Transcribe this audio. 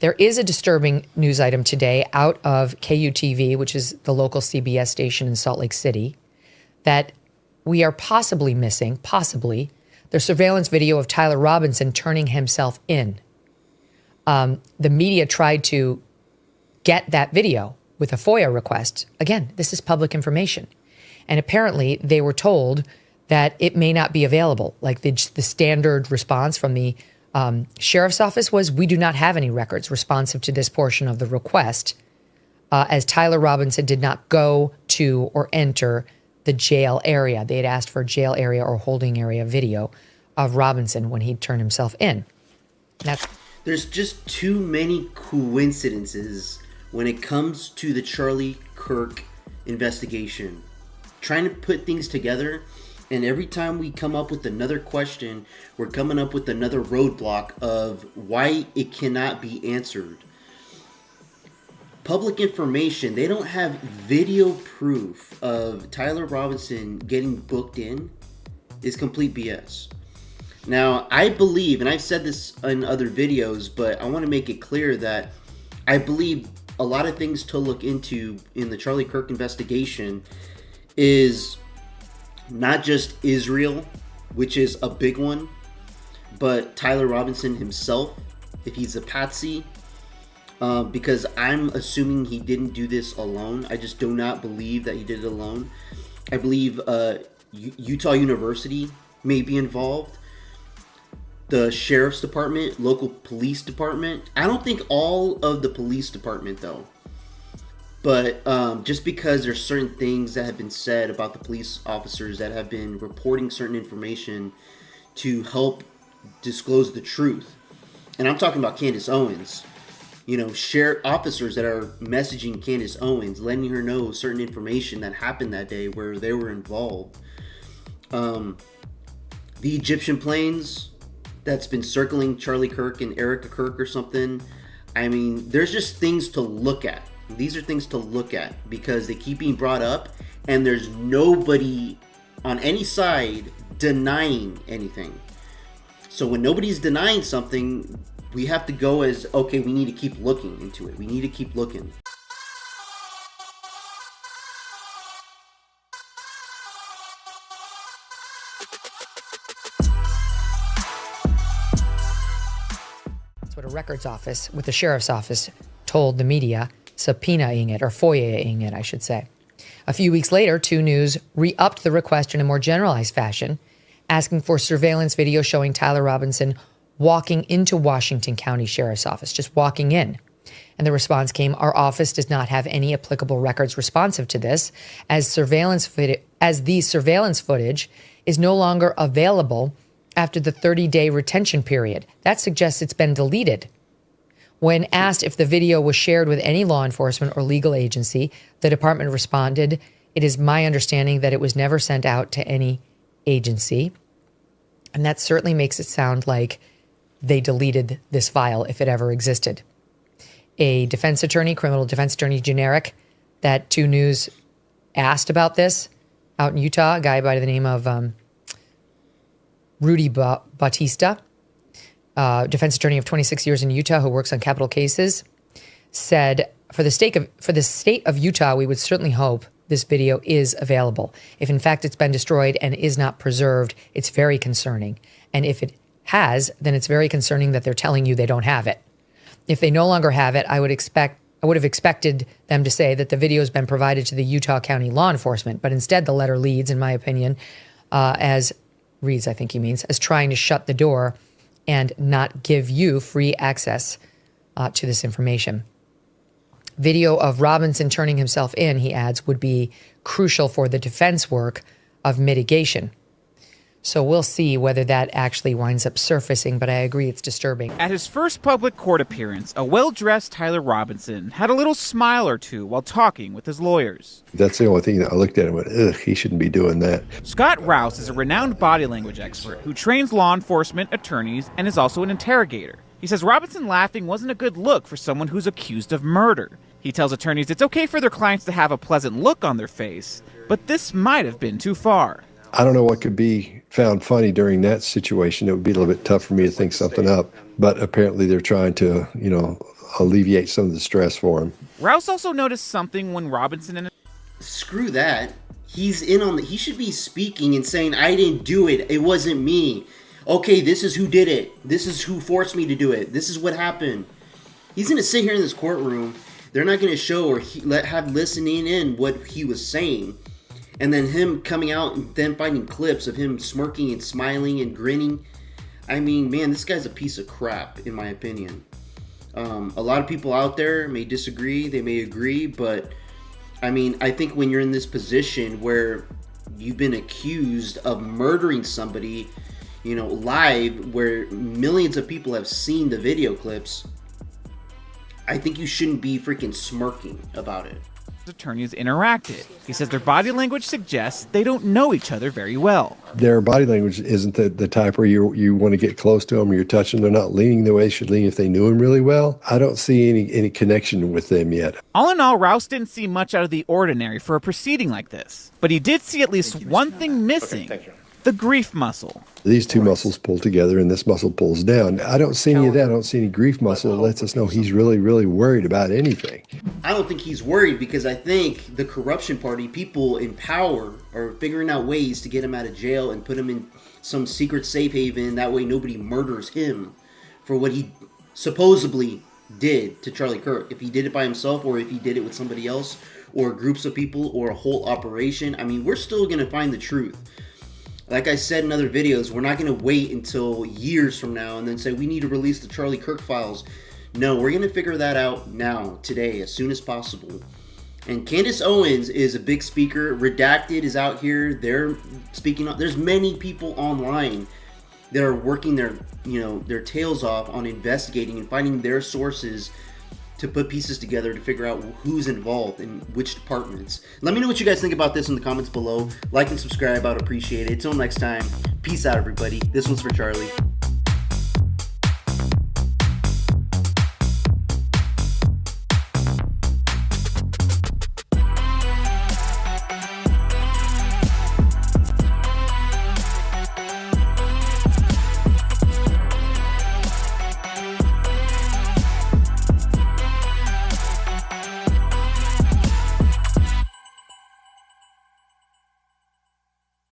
There is a disturbing news item today out of KUTV, which is the local CBS station in Salt Lake City, that we are possibly missing, the surveillance video of Tyler Robinson turning himself in. The media tried to get that video with a FOIA request. Again, this is public information. And apparently they were told that it may not be available. Like the standard response from the sheriff's office was, we do not have any records responsive to this portion of the request, as Tyler Robinson did not go to or enter the jail area. They had asked for jail area or holding area video of Robinson when he turned himself in. There's just too many coincidences when it comes to the Charlie Kirk investigation. Trying to put things together, and every time we come up with another question, we're coming up with another roadblock of why it cannot be answered. Public information, they don't have video proof of Tyler Robinson getting booked in, is complete BS. Now, I believe, and I've said this in other videos, but I want to make it clear that I believe a lot of things to look into in the Charlie Kirk investigation is not just Israel, which is a big one, but Tyler Robinson himself, if he's a patsy, because I'm assuming he didn't do this alone. I just do not believe that he did it alone. I believe Utah University may be involved, the sheriff's department, local police department. I don't think all of the police department though. But just because there's certain things that have been said about the police officers that have been reporting certain information to help disclose the truth. And I'm talking about Candace Owens. You know, officers that are messaging Candace Owens, letting her know certain information that happened that day where they were involved. The Egyptian planes that's been circling Charlie Kirk and Erica Kirk or something. I mean, there's just things to look at. These are things to look at because they keep being brought up and there's nobody on any side denying anything. So when nobody's denying something, we have to go as, okay, we need to keep looking into it. We need to keep looking. That's what a records office with the sheriff's office told the media, subpoenaing it, or FOIAing it, I should say. A few weeks later, 2 News re-upped the request in a more generalized fashion, asking for surveillance video showing Tyler Robinson walking into Washington County Sheriff's Office, just walking in. And the response came, our office does not have any applicable records responsive to this, as the surveillance footage is no longer available after the 30-day retention period. That suggests it's been deleted. When asked if the video was shared with any law enforcement or legal agency, the department responded, it is my understanding that it was never sent out to any agency. And that certainly makes it sound like they deleted this file if it ever existed. A defense attorney, criminal defense attorney generic, that 2 News asked about this out in Utah, a guy by the name of Rudy Bautista, defense attorney of 26 years in Utah who works on capital cases, said, for the state of Utah, we would certainly hope this video is available. If in fact it's been destroyed and is not preserved, it's very concerning. And if it has, then it's very concerning that they're telling you they don't have it. If they no longer have it, I would have expected them to say that the video has been provided to the Utah County law enforcement, but instead the letter leads, in my opinion, as trying to shut the door and not give you free access to this information. Video of Robinson turning himself in, he adds, would be crucial for the defense work of mitigation. So we'll see whether that actually winds up surfacing, but I agree it's disturbing. At his first public court appearance, a well-dressed Tyler Robinson had a little smile or two while talking with his lawyers. That's the only thing that I looked at and went, ugh, he shouldn't be doing that. Scott Rouse is a renowned body language expert who trains law enforcement attorneys and is also an interrogator. He says Robinson laughing wasn't a good look for someone who's accused of murder. He tells attorneys it's okay for their clients to have a pleasant look on their face, but this might have been too far. I don't know what could be found funny during that situation. It would be a little bit tough for me to think something up. But apparently they're trying to, alleviate some of the stress for him. Rouse also noticed something when Robinson and Screw that. He's in on the. He should be speaking and saying, "I didn't do it. It wasn't me. Okay, this is who did it. This is who forced me to do it. This is what happened." He's gonna sit here in this courtroom. They're not gonna show or have listening in what he was saying, and then him coming out and then finding clips of him smirking and smiling and grinning. I mean, man, this guy's a piece of crap, in my opinion. A lot of people out there may disagree. They may agree, but I mean, I think when you're in this position where you've been accused of murdering somebody, you know, live, where millions of people have seen the video clips, I think you shouldn't be freaking smirking about it. attorneys interacted. He says their body language suggests they don't know each other very well. Their body language isn't the type where you want to get close to them or you're touching. They're not leaning the way they should lean if they knew him really well. I don't see any connection with them yet. All in all, Rouse didn't see much out of the ordinary for a proceeding like this. But he did see at least one thing missing. The grief muscle. These two muscles pull together and this muscle pulls down. I don't see any of that. I don't see any grief muscle that lets us know he's really, really worried about anything. I don't think he's worried because I think the corruption party, people in power, are figuring out ways to get him out of jail and put him in some secret safe haven. That way nobody murders him for what he supposedly did to Charlie Kirk. If he did it by himself or if he did it with somebody else or groups of people or a whole operation, I mean, we're still going to find the truth. Like I said in other videos, we're not going to wait until years from now and then say we need to release the Charlie Kirk files. No, we're going to figure that out now, today, as soon as possible. And Candace Owens is a big speaker. Redacted is out here. They're speaking. There's many people online that are working their tails off on investigating and finding their sources to put pieces together to figure out who's involved in which departments. Let me know what you guys think about this in the comments below. Like and subscribe, I'd appreciate it. Until next time, peace out, everybody. This one's for Charlie.